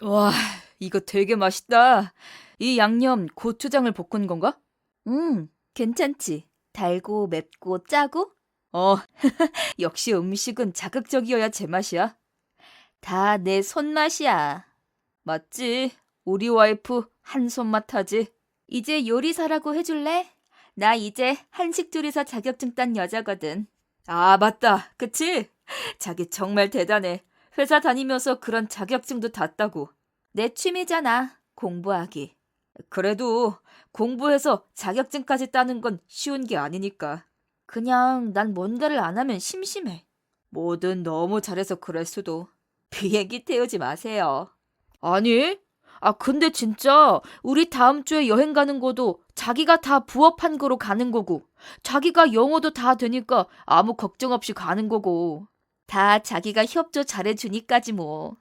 와, 이거 되게 맛있다. 이 양념 고추장을 볶은 건가? 괜찮지? 달고 맵고 짜고? 어, 역시 음식은 자극적이어야 제맛이야. 다 내 손맛이야. 맞지? 우리 와이프 한 손맛 하지. 이제 요리사라고 해줄래? 나 이제 한식 조리사 자격증 딴 여자거든. 아, 맞다. 그치? 자기 정말 대단해. 회사 다니면서 그런 자격증도 땄다고. 내 취미잖아, 공부하기. 그래도 공부해서 자격증까지 따는 건 쉬운 게 아니니까. 그냥 난 뭔가를 안 하면 심심해. 뭐든 너무 잘해서 그럴 수도. 비행기 태우지 마세요. 아니? 근데 진짜 우리 다음 주에 여행 가는 거도 자기가 다 부업한 거로 가는 거고, 자기가 영어도 다 되니까 아무 걱정 없이 가는 거고. 다 자기가 협조 잘해주니까지 뭐.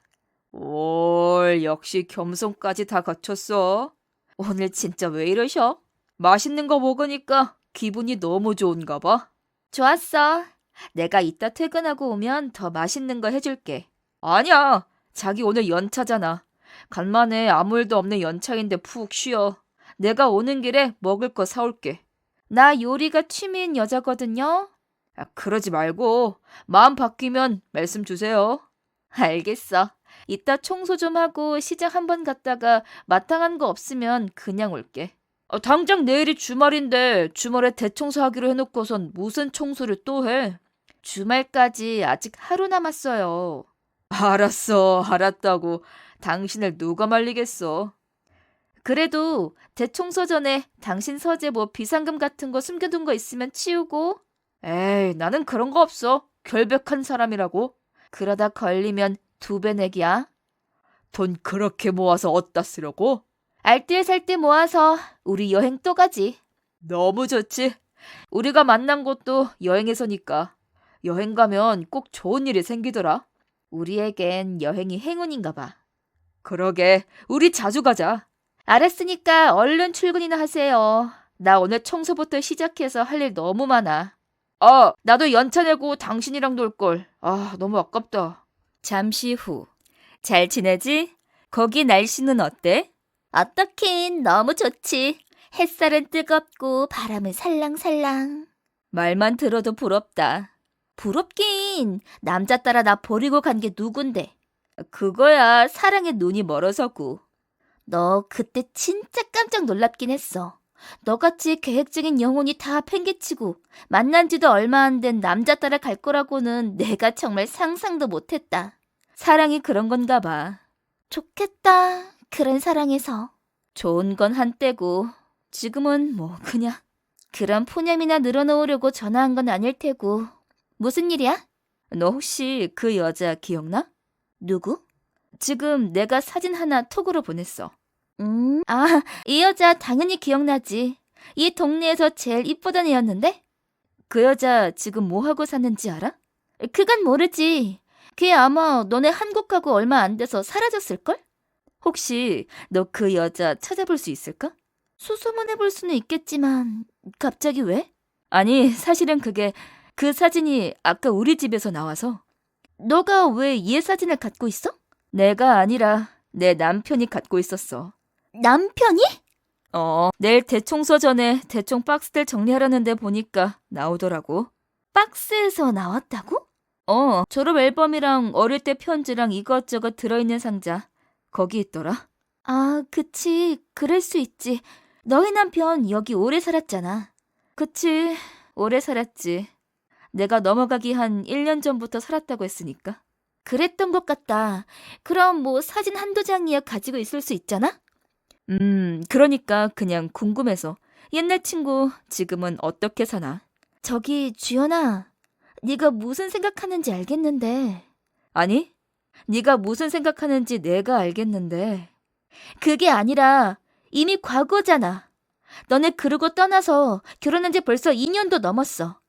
올, 역시 겸손까지 다 갖췄어. 오늘 진짜 왜 이러셔? 맛있는 거 먹으니까 기분이 너무 좋은가 봐. 좋았어. 내가 이따 퇴근하고 오면 더 맛있는 거 해줄게. 아니야. 자기 오늘 연차잖아. 간만에 아무 일도 없는 연차인데 푹 쉬어. 내가 오는 길에 먹을 거 사올게. 나 요리가 취미인 여자거든요. 그러지 말고 마음 바뀌면 말씀 주세요. 알겠어. 이따 청소 좀 하고 시장 한번 갔다가 마땅한 거 없으면 그냥 올게. 당장 내일이 주말인데 주말에 대청소하기로 해놓고선 무슨 청소를 또 해? 주말까지 아직 하루 남았어요. 알았어, 알았다고. 당신을 누가 말리겠어. 그래도 대청소 전에 당신 서재 뭐 비상금 같은 거 숨겨둔 거 있으면 치우고. 에이, 나는 그런 거 없어. 결백한 사람이라고. 그러다 걸리면 2배 내기야. 돈 그렇게 모아서 어디다 쓰려고? 알뜰살뜰 모아서 우리 여행 또 가지. 너무 좋지. 우리가 만난 것도 여행에서니까. 여행 가면 꼭 좋은 일이 생기더라. 우리에겐 여행이 행운인가 봐. 그러게, 우리 자주 가자. 알았으니까 얼른 출근이나 하세요. 나 오늘 청소부터 시작해서 할 일 너무 많아. 나도 연차 내고 당신이랑 놀 걸. 너무 아깝다. 잠시 후. 잘 지내지? 거기 날씨는 어때? 어떻긴 너무 좋지. 햇살은 뜨겁고 바람은 살랑살랑. 말만 들어도 부럽다. 부럽긴. 남자 따라 나 버리고 간 게 누군데. 그거야 사랑에 눈이 멀어서고. 너 그때 진짜 깜짝 놀랍긴 했어. 너같이 계획적인 영혼이 다 팽개치고 만난 지도 얼마 안 된 남자 따라 갈 거라고는 내가 정말 상상도 못했다. 사랑이 그런 건가 봐. 좋겠다. 그런 사랑에서. 좋은 건 한때고 지금은 뭐 그냥. 그런 푸념이나 늘어놓으려고 전화한 건 아닐 테고. 무슨 일이야? 너 혹시 그 여자 기억나? 누구? 지금 내가 사진 하나 톡으로 보냈어. 이 여자 당연히 기억나지. 이 동네에서 제일 이쁘던 애였는데? 그 여자 지금 뭐 하고 사는지 알아? 그건 모르지. 걔 아마 너네 한국 가고 얼마 안 돼서 사라졌을걸? 혹시 너 그 여자 찾아볼 수 있을까? 수소문해볼 수는 있겠지만 갑자기 왜? 아니 사실은 그게 그 사진이 아까 우리 집에서 나와서. 너가 왜 얘 사진을 갖고 있어? 내가 아니라 내 남편이 갖고 있었어. 남편이? 내일 대청소 전에 대충 박스들 정리하려는데 보니까 나오더라고. 박스에서 나왔다고? 졸업 앨범이랑 어릴 때 편지랑 이것저것 들어있는 상자. 거기 있더라. 아, 그치. 그럴 수 있지. 너희 남편 여기 오래 살았잖아. 그치. 오래 살았지. 내가 넘어가기 한 1년 전부터 살았다고 했으니까. 그랬던 것 같다. 그럼 뭐 사진 한두 장이야 가지고 있을 수 있잖아? 그러니까 그냥 궁금해서. 옛날 친구 지금은 어떻게 사나? 저기 주연아, 네가 무슨 생각하는지 알겠는데. 아니, 네가 무슨 생각하는지 내가 알겠는데. 그게 아니라 이미 과거잖아. 너네 그러고 떠나서 결혼한 지 벌써 2년도 넘었어.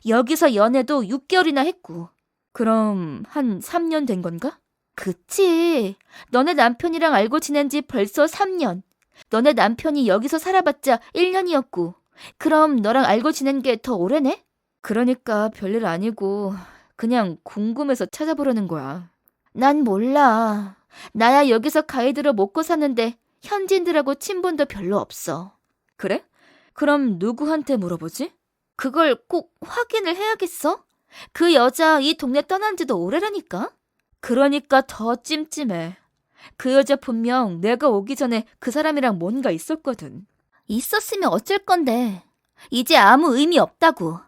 여기서 연애도 6개월이나 했고. 그럼 한 3년 된 건가? 그치. 너네 남편이랑 알고 지낸 지 벌써 3년. 너네 남편이 여기서 살아봤자 1년이었고. 그럼 너랑 알고 지낸 게 더 오래네? 그러니까 별일 아니고 그냥 궁금해서 찾아보려는 거야. 난 몰라. 나야 여기서 가이드로 먹고 사는데 현지인들하고 친분도 별로 없어. 그래? 그럼 누구한테 물어보지? 그걸 꼭 확인을 해야겠어? 그 여자 이 동네 떠난 지도 오래라니까? 그러니까 더 찜찜해. 그 여자 분명 내가 오기 전에 그 사람이랑 뭔가 있었거든. 있었으면 어쩔 건데. 이제 아무 의미 없다고.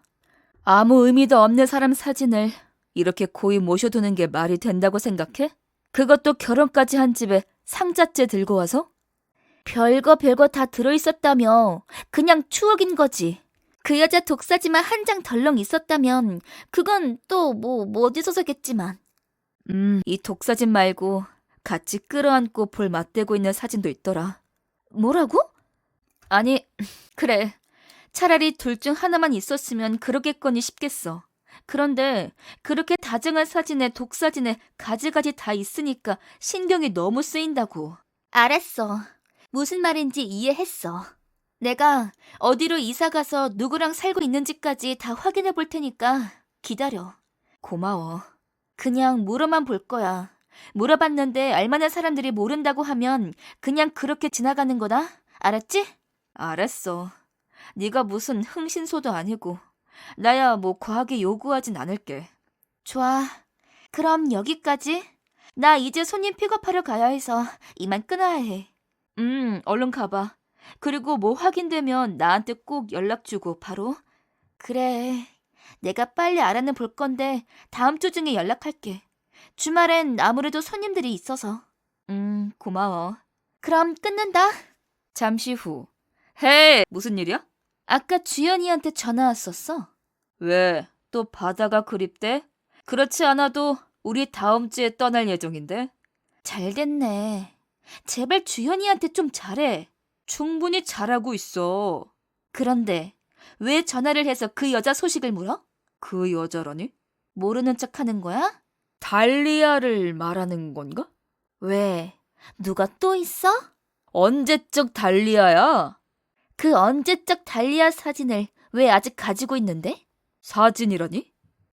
아무 의미도 없는 사람 사진을 이렇게 고이 모셔두는 게 말이 된다고 생각해? 그것도 결혼까지 한 집에 상자째 들고 와서? 별거 다 들어있었다며. 그냥 추억인 거지. 그 여자 독사지만 한 장 덜렁 있었다면 그건 또 뭐 어디서서겠지만. 이 독사진 말고 같이 끌어안고 볼 맞대고 있는 사진도 있더라. 뭐라고? 아니, 그래. 차라리 둘 중 하나만 있었으면 그러겠거니 싶겠어. 그런데 그렇게 다정한 사진에 독사진에 가지가지 다 있으니까 신경이 너무 쓰인다고. 알았어. 무슨 말인지 이해했어. 내가 어디로 이사 가서 누구랑 살고 있는지까지 다 확인해 볼 테니까 기다려. 고마워. 그냥 물어만 볼 거야. 물어봤는데 알만한 사람들이 모른다고 하면 그냥 그렇게 지나가는 거다. 알았지? 알았어. 네가 무슨 흥신소도 아니고 나야 뭐 과하게 요구하진 않을게. 좋아. 그럼 여기까지. 나 이제 손님 픽업하러 가야 해서 이만 끊어야 해. 얼른 가봐. 그리고 뭐 확인되면 나한테 꼭 연락 주고 바로. 그래. 내가 빨리 알아는 볼 건데 다음 주 중에 연락할게. 주말엔 아무래도 손님들이 있어서. 고마워. 그럼 끊는다. 잠시 후. 헤이, 무슨 일이야? 아까 주연이한테 전화 왔었어. 왜? 또 바다가 그립대? 그렇지 않아도 우리 다음 주에 떠날 예정인데. 잘 됐네. 제발 주연이한테 좀 잘해. 충분히 잘하고 있어. 그런데 왜 전화를 해서 그 여자 소식을 물어? 그 여자라니? 모르는 척 하는 거야? 달리아를 말하는 건가? 왜? 누가 또 있어? 언제적 달리아야? 그 언제적 달리아 사진을 왜 아직 가지고 있는데? 사진이라니?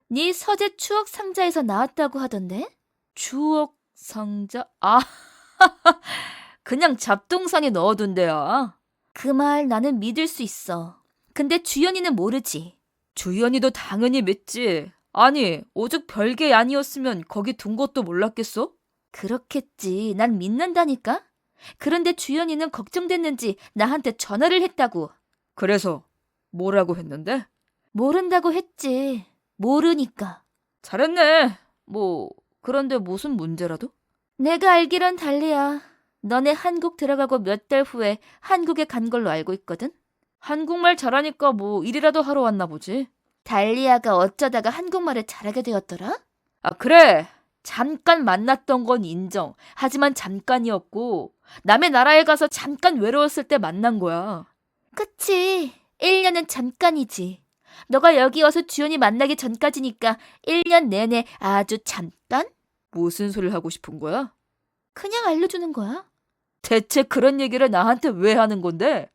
네 서재 추억 상자에서 나왔다고 하던데? 추억 상자? 아, 그냥 잡동사니 넣어둔대야. 그 말 나는 믿을 수 있어. 근데 주연이는 모르지. 주연이도 당연히 믿지. 아니, 오죽 별게 아니었으면 거기 둔 것도 몰랐겠어? 그렇겠지. 난 믿는다니까? 그런데 주연이는 걱정됐는지 나한테 전화를 했다고. 그래서 뭐라고 했는데? 모른다고 했지. 모르니까. 잘했네. 뭐, 그런데 무슨 문제라도? 내가 알기론 달리야. 너네 한국 들어가고 몇 달 후에 한국에 간 걸로 알고 있거든? 한국말 잘하니까 뭐 일이라도 하러 왔나 보지. 달리아가 어쩌다가 한국말을 잘하게 되었더라? 아, 그래. 잠깐 만났던 건 인정. 하지만 잠깐이었고, 남의 나라에 가서 잠깐 외로웠을 때 만난 거야. 그치. 1년은 잠깐이지. 너가 여기 와서 주연이 만나기 전까지니까 1년 내내 아주 잠깐? 무슨 소리를 하고 싶은 거야? 그냥 알려주는 거야. 대체 그런 얘기를 나한테 왜 하는 건데?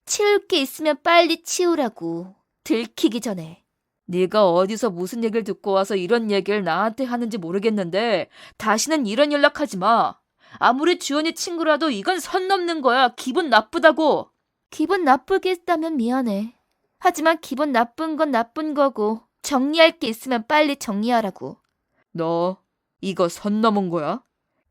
치울 게 있으면 빨리 치우라고. 들키기 전에. 네가 어디서 무슨 얘기를 듣고 와서 이런 얘기를 나한테 하는지 모르겠는데 다시는 이런 연락하지 마. 아무리 주연이 친구라도 이건 선 넘는 거야. 기분 나쁘다고. 기분 나쁘게 했다면 미안해. 하지만 기분 나쁜 건 나쁜 거고 정리할 게 있으면 빨리 정리하라고. 너 이거 선 넘은 거야?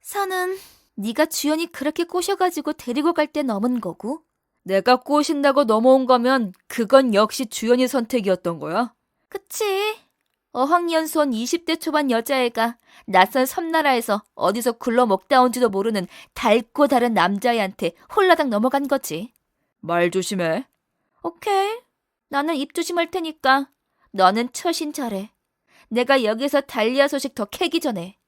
선은 네가 주연이 그렇게 꼬셔가지고 데리고 갈 때 넘은 거고. 내가 꼬신다고 넘어온 거면 그건 역시 주연이 선택이었던 거야? 그치? 어학연수원 20대 초반 여자애가 낯선 섬나라에서 어디서 굴러 먹다 온지도 모르는 달고 다른 남자애한테 홀라당 넘어간 거지. 말 조심해. 오케이. 나는 입 조심할 테니까 너는 처신 잘해. 내가 여기서 달리아 소식 더 캐기 전에.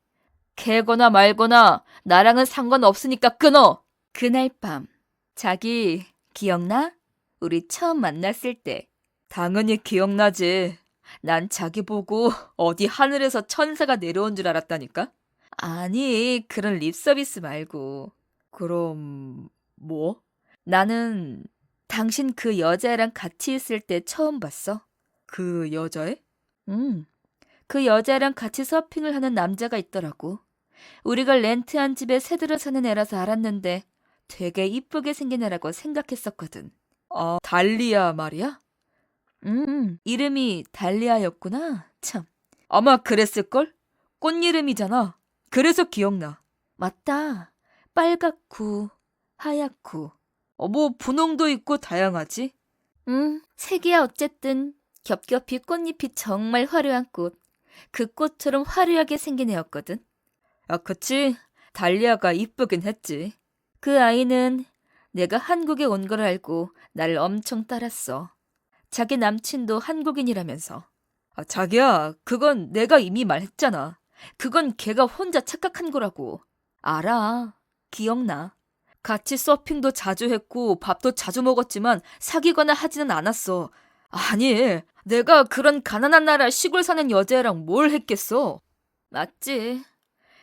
캐거나 말거나 나랑은 상관없으니까 끊어. 그날 밤 자기 기억나? 우리 처음 만났을 때. 당연히 기억나지. 난 자기 보고 어디 하늘에서 천사가 내려온 줄 알았다니까? 아니, 그런 립 서비스 말고. 그럼 뭐? 나는 당신 그 여자애랑 같이 있을 때 처음 봤어. 그 여자애? 그 여자애랑 같이 서핑을 하는 남자가 있더라고. 우리가 렌트한 집에 새들어 사는 애라서 알았는데 되게 이쁘게 생긴 애라고 생각했었거든. 아, 달리아 말이야? 이름이 달리아였구나. 참. 아마 그랬을걸? 꽃 이름이잖아. 그래서 기억나. 맞다. 빨갛고 하얗고. 뭐 분홍도 있고 다양하지. 색이야 어쨌든 겹겹이 꽃잎이 정말 화려한 꽃. 그 꽃처럼 화려하게 생긴 애였거든. 아, 그치. 달리아가 이쁘긴 했지. 그 아이는 내가 한국에 온 걸 알고 나를 엄청 따랐어. 자기 남친도 한국인이라면서. 아, 자기야, 그건 내가 이미 말했잖아. 그건 걔가 혼자 착각한 거라고. 알아. 기억나. 같이 서핑도 자주 했고 밥도 자주 먹었지만 사귀거나 하지는 않았어. 아니, 내가 그런 가난한 나라 시골 사는 여자애랑 뭘 했겠어? 맞지.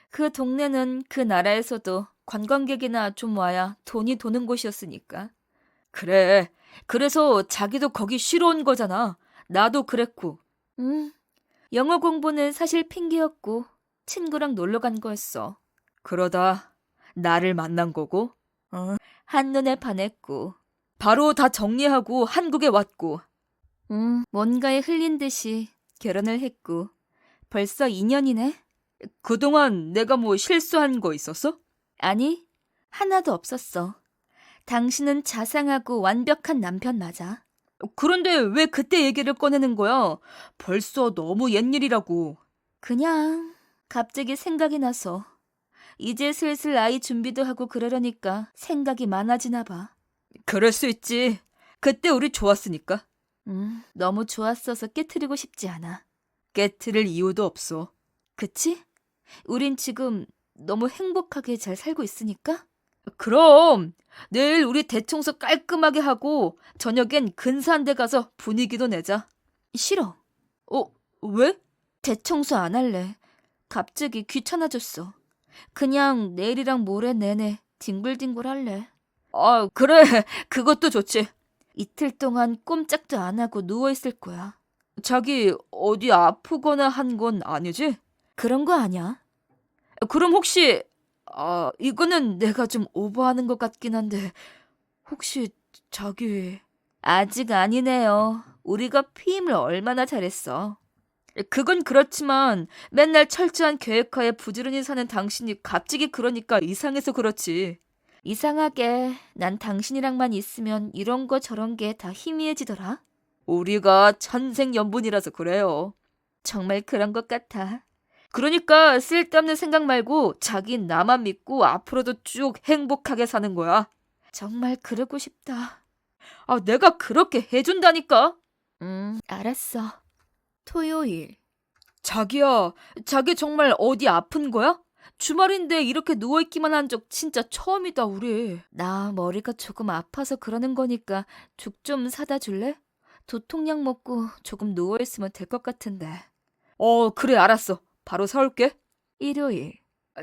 그 동네는 그 나라에서도 관광객이나 좀 와야 돈이 도는 곳이었으니까. 그래. 그래서 자기도 거기 쉬러 온 거잖아. 나도 그랬고. 영어 공부는 사실 핑계였고 친구랑 놀러 간 거였어. 그러다 나를 만난 거고. 한눈에 반했고. 바로 다 정리하고 한국에 왔고. 뭔가에 흘린 듯이 결혼을 했고. 벌써 2년이네? 그동안 내가 뭐 실수한 거 있었어? 아니, 하나도 없었어. 당신은 자상하고 완벽한 남편 맞아. 그런데 왜 그때 얘기를 꺼내는 거야? 벌써 너무 옛일이라고. 그냥 갑자기 생각이 나서. 이제 슬슬 아이 준비도 하고 그러려니까 생각이 많아지나 봐. 그럴 수 있지. 그때 우리 좋았으니까. 너무 좋았어서 깨트리고 싶지 않아. 깨트릴 이유도 없어. 그치? 우린 지금 너무 행복하게 잘 살고 있으니까? 그럼 내일 우리 대청소 깔끔하게 하고 저녁엔 근사한 데 가서 분위기도 내자. 싫어. 왜? 대청소 안 할래. 갑자기 귀찮아졌어. 그냥 내일이랑 모레 내내 뒹굴뒹굴 할래. 아, 그래. 그것도 좋지. 이틀 동안 꼼짝도 안 하고 누워있을 거야. 자기 어디 아프거나 한 건 아니지? 그런 거 아니야? 그럼 혹시 이거는 내가 좀 오버하는 것 같긴 한데 혹시 자기 아직 아니네요. 우리가 피임을 얼마나 잘했어. 그건 그렇지만 맨날 철저한 계획하에 부지런히 사는 당신이 갑자기 그러니까 이상해서 그렇지. 이상하게 난 당신이랑만 있으면 이런 거 저런 게 다 희미해지더라. 우리가 천생연분이라서 그래요. 정말 그런 것 같아. 그러니까 쓸데없는 생각 말고 자기 나만 믿고 앞으로도 쭉 행복하게 사는 거야. 정말 그러고 싶다. 아, 내가 그렇게 해준다니까. 알았어. 토요일. 자기야, 자기 정말 어디 아픈 거야? 주말인데 이렇게 누워있기만 한 적 진짜 처음이다, 우리. 나 머리가 조금 아파서 그러는 거니까 죽 좀 사다 줄래? 도통약 먹고 조금 누워있으면 될 것 같은데. 그래, 알았어. 바로 사올게. 일요일.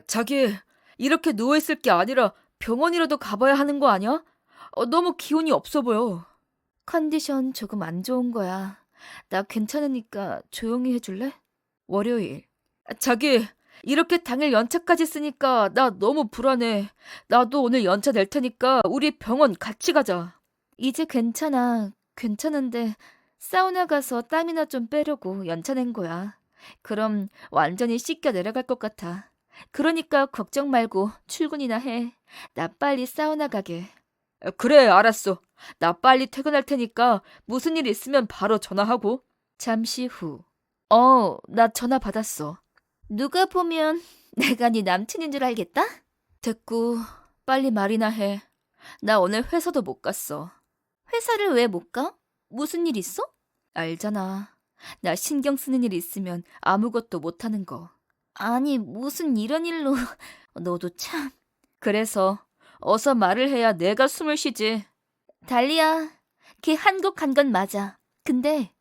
자기, 이렇게 누워있을 게 아니라 병원이라도 가봐야 하는 거 아니야? 너무 기운이 없어 보여. 컨디션 조금 안 좋은 거야. 나 괜찮으니까 조용히 해줄래? 월요일. 자기, 이렇게 당일 연차까지 쓰니까 나 너무 불안해. 나도 오늘 연차 낼 테니까 우리 병원 같이 가자. 이제 괜찮아. 괜찮은데 사우나 가서 땀이나 좀 빼려고 연차 낸 거야. 그럼 완전히 씻겨 내려갈 것 같아. 그러니까 걱정 말고 출근이나 해. 나 빨리 사우나 가게. 그래, 알았어. 나 빨리 퇴근할 테니까 무슨 일 있으면 바로 전화하고. 잠시 후. 나 전화 받았어. 누가 보면 내가 네 남친인 줄 알겠다? 됐고, 빨리 말이나 해. 나 오늘 회사도 못 갔어. 회사를 왜 못 가? 무슨 일 있어? 알잖아. 나 신경 쓰는 일 있으면 아무것도 못 하는 거. 아니, 무슨 이런 일로. 너도 참. 그래서 어서 말을 해야 내가 숨을 쉬지. 달리야, 걔 한국 간 건 맞아. 근데?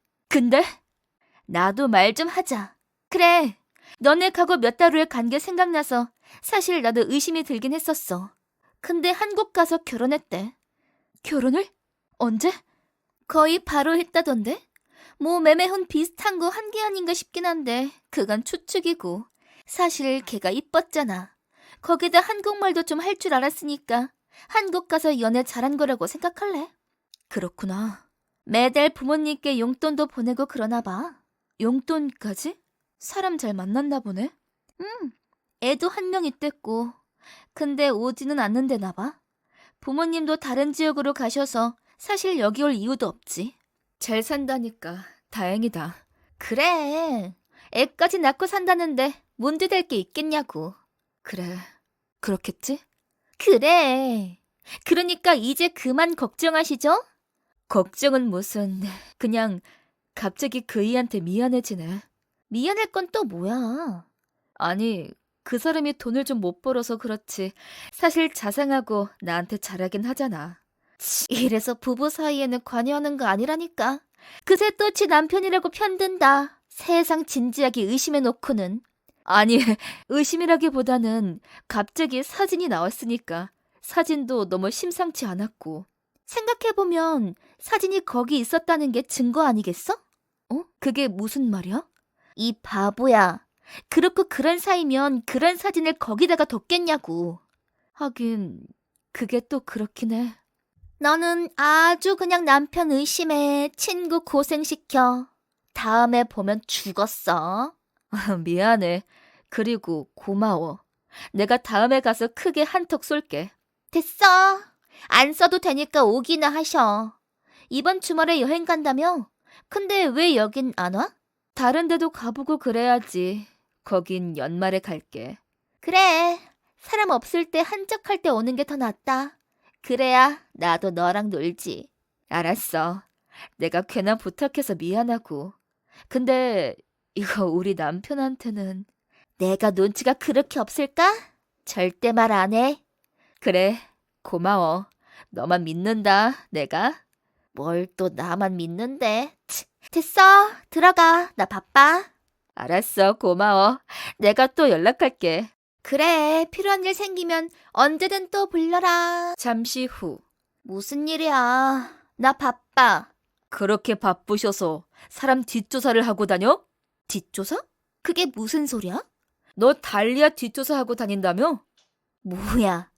나도 말 좀 하자. 그래. 너네 가고 몇 달 후에 간 게 생각나서 사실 나도 의심이 들긴 했었어. 근데 한국 가서 결혼했대. 결혼을? 언제? 거의 바로 했다던데? 뭐 매매혼 비슷한 거 한 게 아닌가 싶긴 한데 그건 추측이고. 사실 걔가 이뻤잖아. 거기다 한국말도 좀 할 줄 알았으니까 한국 가서 연애 잘한 거라고 생각할래? 그렇구나. 매달 부모님께 용돈도 보내고 그러나 봐. 용돈까지? 사람 잘 만났나 보네. 애도 한 명 있댔고. 근데 오지는 않는데나 봐. 부모님도 다른 지역으로 가셔서 사실 여기 올 이유도 없지. 잘 산다니까 다행이다. 그래. 애까지 낳고 산다는데 문제될 게 있겠냐고. 그래. 그렇겠지? 그래. 그러니까 이제 그만 걱정하시죠? 걱정은 무슨. 그냥 갑자기 그이한테 미안해지네. 미안할 건 또 뭐야? 아니, 그 사람이 돈을 좀 못 벌어서 그렇지. 사실 자상하고 나한테 잘하긴 하잖아. 이래서 부부 사이에는 관여하는 거 아니라니까. 그새 또 지 남편이라고 편든다. 세상 진지하게 의심해놓고는. 아니, 의심이라기보다는 갑자기 사진이 나왔으니까 사진도 너무 심상치 않았고. 생각해보면 사진이 거기 있었다는 게 증거 아니겠어? 그게 무슨 말이야? 이 바보야. 그렇고 그런 사이면 그런 사진을 거기다가 뒀겠냐고. 하긴 그게 또 그렇긴 해. 너는 아주 그냥 남편 의심해. 친구 고생시켜. 다음에 보면 죽었어. 미안해. 그리고 고마워. 내가 다음에 가서 크게 한턱 쏠게. 됐어. 안 써도 되니까 오기나 하셔. 이번 주말에 여행 간다며? 근데 왜 여긴 안 와? 다른 데도 가보고 그래야지. 거긴 연말에 갈게. 그래. 사람 없을 때 한적할 때 오는 게 더 낫다. 그래야 나도 너랑 놀지. 알았어. 내가 괜한 부탁해서 미안하고. 근데 이거 우리 남편한테는 내가 눈치가 그렇게 없을까? 절대 말 안 해. 그래. 고마워. 너만 믿는다, 내가. 뭘 또 나만 믿는데. 됐어. 들어가. 나 바빠. 알았어. 고마워. 내가 또 연락할게. 그래. 필요한 일 생기면 언제든 또 불러라. 잠시 후. 무슨 일이야. 나 바빠. 그렇게 바쁘셔서 사람 뒷조사를 하고 다녀? 뒷조사? 그게 무슨 소리야? 너 달리아 뒷조사하고 다닌다며? 뭐야.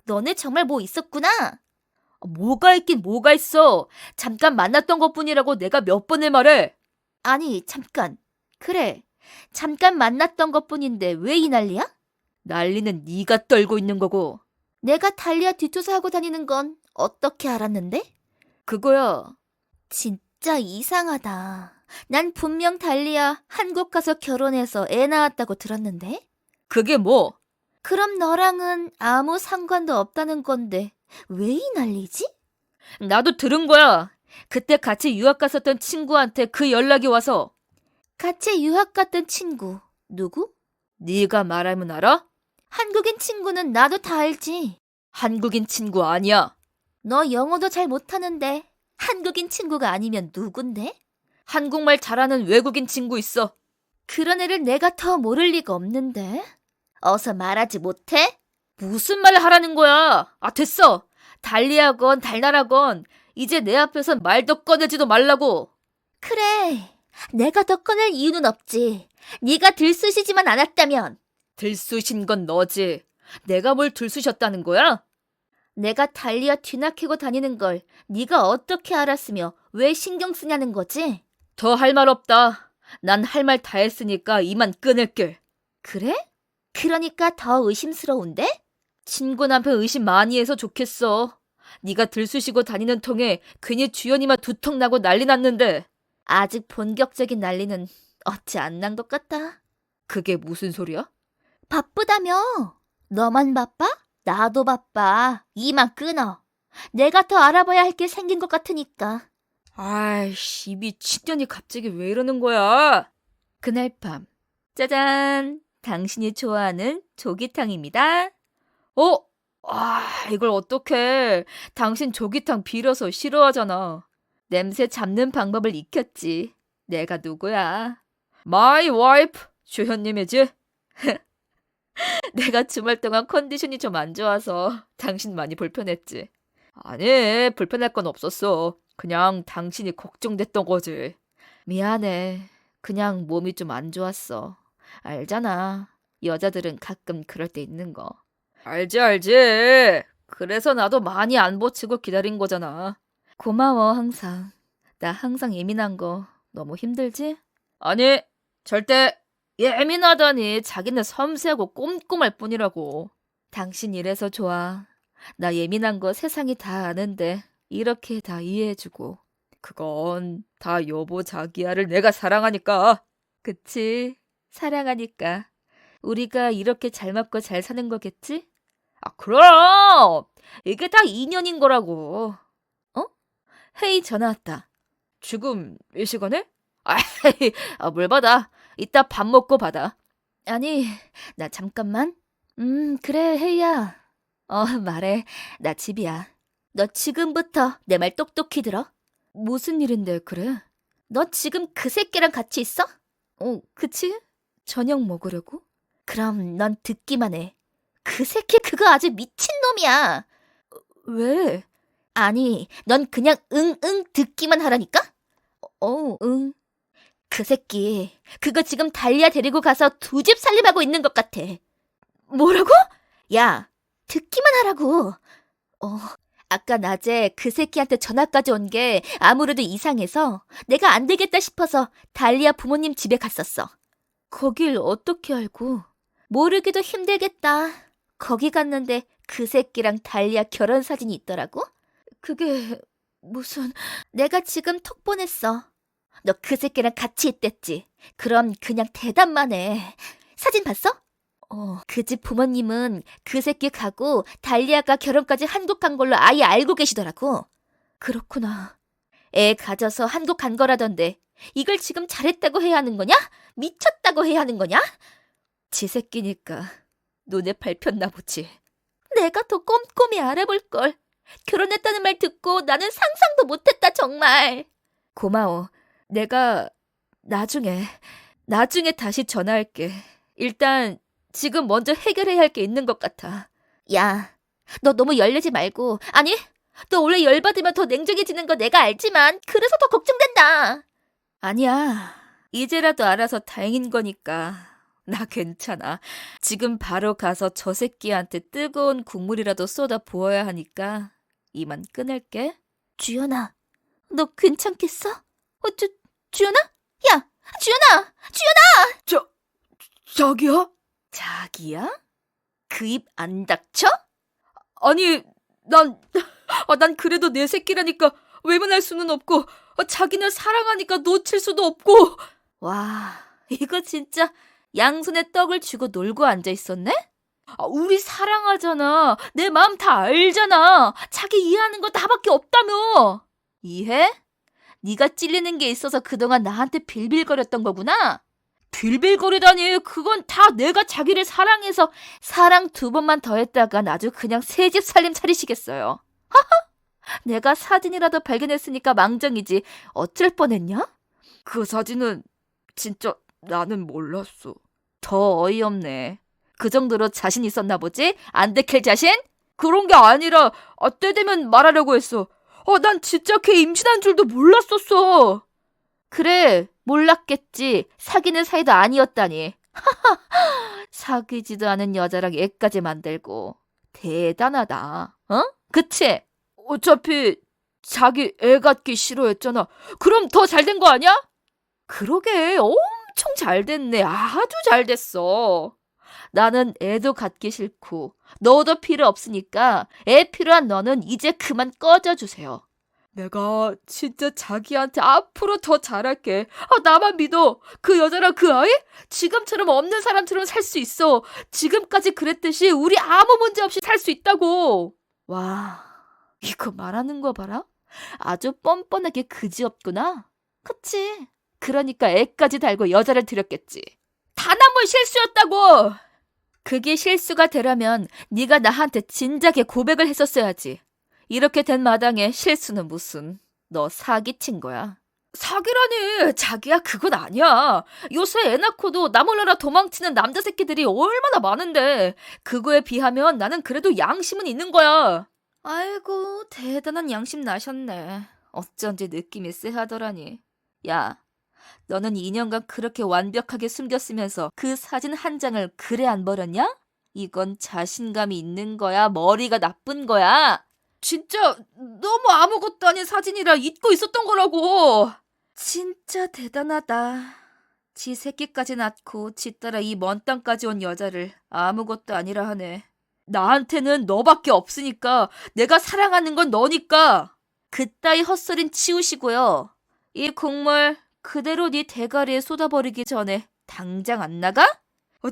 너네 정말 뭐 있었구나. 뭐가 있긴 뭐가 있어. 잠깐 만났던 것뿐이라고 내가 몇 번을 말해. 아니, 잠깐. 그래. 잠깐 만났던 것뿐인데 왜 이 난리야? 난리는 네가 떨고 있는 거고. 내가 달리아 뒷조사하고 다니는 건 어떻게 알았는데? 그거야. 진짜 이상하다. 난 분명 달리아 한국 가서 결혼해서 애 낳았다고 들었는데? 그게 뭐? 그럼 너랑은 아무 상관도 없다는 건데 왜 이 난리지? 나도 들은 거야. 그때 같이 유학 갔었던 친구한테 그 연락이 와서. 같이 유학 갔던 친구 누구? 네가 말하면 알아? 한국인 친구는 나도 다 알지. 한국인 친구 아니야. 너 영어도 잘 못하는데 한국인 친구가 아니면 누군데? 한국말 잘하는 외국인 친구 있어. 그런 애를 내가 더 모를 리가 없는데. 어서 말하지 못해? 무슨 말을 하라는 거야? 아, 됐어. 달리하건 달나라건 이제 내 앞에선 말도 꺼내지도 말라고. 그래. 내가 더 꺼낼 이유는 없지. 네가 들쑤시지만 않았다면. 들쑤신 건 너지. 내가 뭘 들쑤셨다는 거야? 내가 달리아 뒤낚이고 다니는 걸 네가 어떻게 알았으며 왜 신경 쓰냐는 거지? 더 할 말 없다. 난 할 말 다 했으니까 이만 끊을게. 그래? 그러니까 더 의심스러운데? 친구 남편 의심 많이 해서 좋겠어. 네가 들쑤시고 다니는 통에 괜히 주연이만 두턱 나고 난리 났는데. 아직 본격적인 난리는 어찌 안 난 것 같다. 그게 무슨 소리야? 바쁘다며. 너만 바빠? 나도 바빠. 이만 끊어. 내가 더 알아봐야 할 게 생긴 것 같으니까. 아이씨, 이 미친년이 갑자기 왜 이러는 거야? 그날 밤. 짜잔. 당신이 좋아하는 조기탕입니다. 이걸 어떡해. 당신 조기탕 비려서 싫어하잖아. 냄새 잡는 방법을 익혔지. 내가 누구야? My wife, 주현님이지? 내가 주말 동안 컨디션이 좀 안 좋아서 당신 많이 불편했지. 아니, 불편할 건 없었어. 그냥 당신이 걱정됐던 거지. 미안해. 그냥 몸이 좀 안 좋았어. 알잖아. 여자들은 가끔 그럴 때 있는 거. 알지. 그래서 나도 많이 안 보치고 기다린 거잖아. 고마워, 항상. 나 항상 예민한 거 너무 힘들지? 아니, 절대 예민하다니. 자기는 섬세하고 꼼꼼할 뿐이라고. 당신 이래서 좋아. 나 예민한 거 세상이 다 아는데 이렇게 다 이해해주고. 그건 다 여보 자기야를 내가 사랑하니까. 그치? 사랑하니까. 우리가 이렇게 잘 맞고 잘 사는 거겠지? 아, 그럼! 이게 다 인연인 거라고. 어? 회의 전화 왔다. 지금 이 시간에? 뭘 받아. 이따 밥 먹고 받아. 아니, 나 잠깐만. 그래, 혜이야. 말해. 나 집이야. 너 지금부터 내 말 똑똑히 들어. 무슨 일인데, 그래? 너 지금 그 새끼랑 같이 있어? 그치? 저녁 먹으려고? 그럼 넌 듣기만 해. 그 새끼 그거 아주 미친놈이야. 왜? 아니, 넌 그냥 응응 듣기만 하라니까? 응. 그 새끼 그거 지금 달리야 데리고 가서 두 집 살림하고 있는 것 같아. 뭐라고? 야, 듣기만 하라고. 아까 낮에 그 새끼한테 전화까지 온 게 아무래도 이상해서 내가 안 되겠다 싶어서 달리야 부모님 집에 갔었어. 거길 어떻게 알고? 모르기도 힘들겠다. 거기 갔는데 그 새끼랑 달리야 결혼 사진이 있더라고? 그게 무슨... 내가 지금 톡 보냈어. 너 그 새끼랑 같이 있댔지? 그럼 그냥 대답만 해. 사진 봤어? 그 집 부모님은 그 새끼 가고 달리아가 결혼까지 한국 간 걸로 아예 알고 계시더라고. 그렇구나. 애 가져서 한국 간 거라던데 이걸 지금 잘했다고 해야 하는 거냐? 미쳤다고 해야 하는 거냐? 지 새끼니까 눈에 밟혔나 보지. 내가 더 꼼꼼히 알아볼걸. 결혼했다는 말 듣고 나는 상상도 못했다 정말. 고마워. 내가 나중에 다시 전화할게. 일단 지금 먼저 해결해야 할 게 있는 것 같아. 야, 너 너무 열내지 말고. 아니, 너 원래 열받으면 더 냉정해지는 거 내가 알지만 그래서 더 걱정된다. 아니야. 이제라도 알아서 다행인 거니까. 나 괜찮아. 지금 바로 가서 저 새끼한테 뜨거운 국물이라도 쏟아 부어야 하니까 이만 끊을게. 주연아, 너 괜찮겠어? 주연아? 야, 주연아! 자기야? 자기야? 그 입 안 닥쳐? 아니, 난 그래도 내 새끼라니까 외면할 수는 없고, 자기는 사랑하니까 놓칠 수도 없고. 와, 이거 진짜 양손에 떡을 쥐고 놀고 앉아 있었네? 우리 사랑하잖아. 내 마음 다 알잖아. 자기 이해하는 거 나밖에 없다며. 이해? 네가 찔리는 게 있어서 그동안 나한테 빌빌거렸던 거구나. 빌빌거리다니. 그건 다 내가 자기를 사랑해서 사랑 2번만 더 했다간 아주 그냥 새 집 살림 차리시겠어요. 내가 사진이라도 발견했으니까 망정이지 어쩔 뻔했냐? 그 사진은 진짜 나는 몰랐어. 더 어이없네. 그 정도로 자신 있었나 보지? 안 들킬 자신? 그런 게 아니라 때 되면 말하려고 했어. 난 진짜 걔 임신한 줄도 몰랐었어. 그래, 몰랐겠지. 사귀는 사이도 아니었다니. 사귀지도 않은 여자랑 애까지 만들고. 대단하다. 그치? 어차피 자기 애 갖기 싫어했잖아. 그럼 더 잘 된 거 아니야? 그러게, 엄청 잘 됐네. 아주 잘 됐어. 나는 애도 갖기 싫고 너도 필요 없으니까 애 필요한 너는 이제 그만 꺼져주세요. 내가 진짜 자기한테 앞으로 더 잘할게. 나만 믿어. 그 여자랑 그 아이? 지금처럼 없는 사람처럼 살 수 있어. 지금까지 그랬듯이 우리 아무 문제 없이 살 수 있다고. 와, 이거 말하는 거 봐라. 아주 뻔뻔하게 그지없구나. 그치? 그러니까 애까지 달고 여자를 들였겠지. 단 한 번 실수였다고. 그게 실수가 되려면 네가 나한테 진작에 고백을 했었어야지. 이렇게 된 마당에 실수는 무슨. 너 사기친 거야. 사기라니. 자기야, 그건 아니야. 요새 애 낳고도 나 몰라라 도망치는 남자 새끼들이 얼마나 많은데 그거에 비하면 나는 그래도 양심은 있는 거야. 아이고, 대단한 양심 나셨네. 어쩐지 느낌이 쎄하더라니. 야, 너는 2년간 그렇게 완벽하게 숨겼으면서 그 사진 한 장을 그래 안 버렸냐? 이건 자신감이 있는 거야? 머리가 나쁜 거야? 진짜 너무 아무것도 아닌 사진이라 잊고 있었던 거라고. 진짜 대단하다. 지 새끼까지 낳고 지 따라 이 먼 땅까지 온 여자를 아무것도 아니라 하네. 나한테는 너밖에 없으니까. 내가 사랑하는 건 너니까. 그따위 헛소린 치우시고요. 이 국물 그대로 네 대가리에 쏟아버리기 전에 당장 안 나가?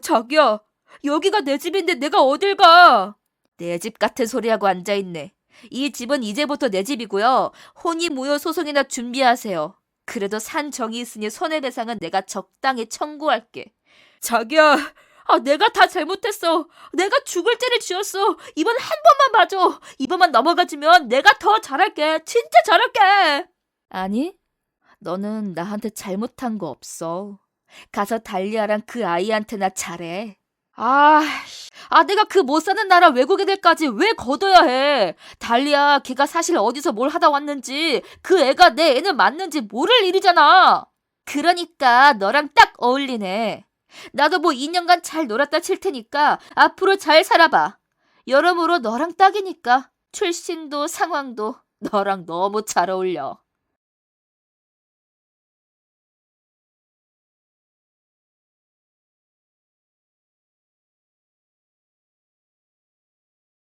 자기야, 여기가 내 집인데 내가 어딜 가? 내 집 같은 소리하고 앉아있네. 이 집은 이제부터 내 집이고요. 혼인무효 소송이나 준비하세요. 그래도 산 정이 있으니 손해배상은 내가 적당히 청구할게. 자기야, 내가 다 잘못했어. 내가 죽을 죄를 지었어. 이번 한 번만 봐줘. 이번만 넘어가주면 내가 더 잘할게. 진짜 잘할게. 아니, 너는 나한테 잘못한 거 없어. 가서 달리아랑 그 아이한테나 잘해. 내가 그 못 사는 나라 외국 애들까지 왜 걷어야 해? 달리야, 걔가 사실 어디서 뭘 하다 왔는지, 그 애가 내 애는 맞는지 모를 일이잖아. 그러니까 너랑 딱 어울리네. 나도 뭐 2년간 잘 놀았다 칠 테니까 앞으로 잘 살아봐. 여러모로 너랑 딱이니까 출신도 상황도 너랑 너무 잘 어울려.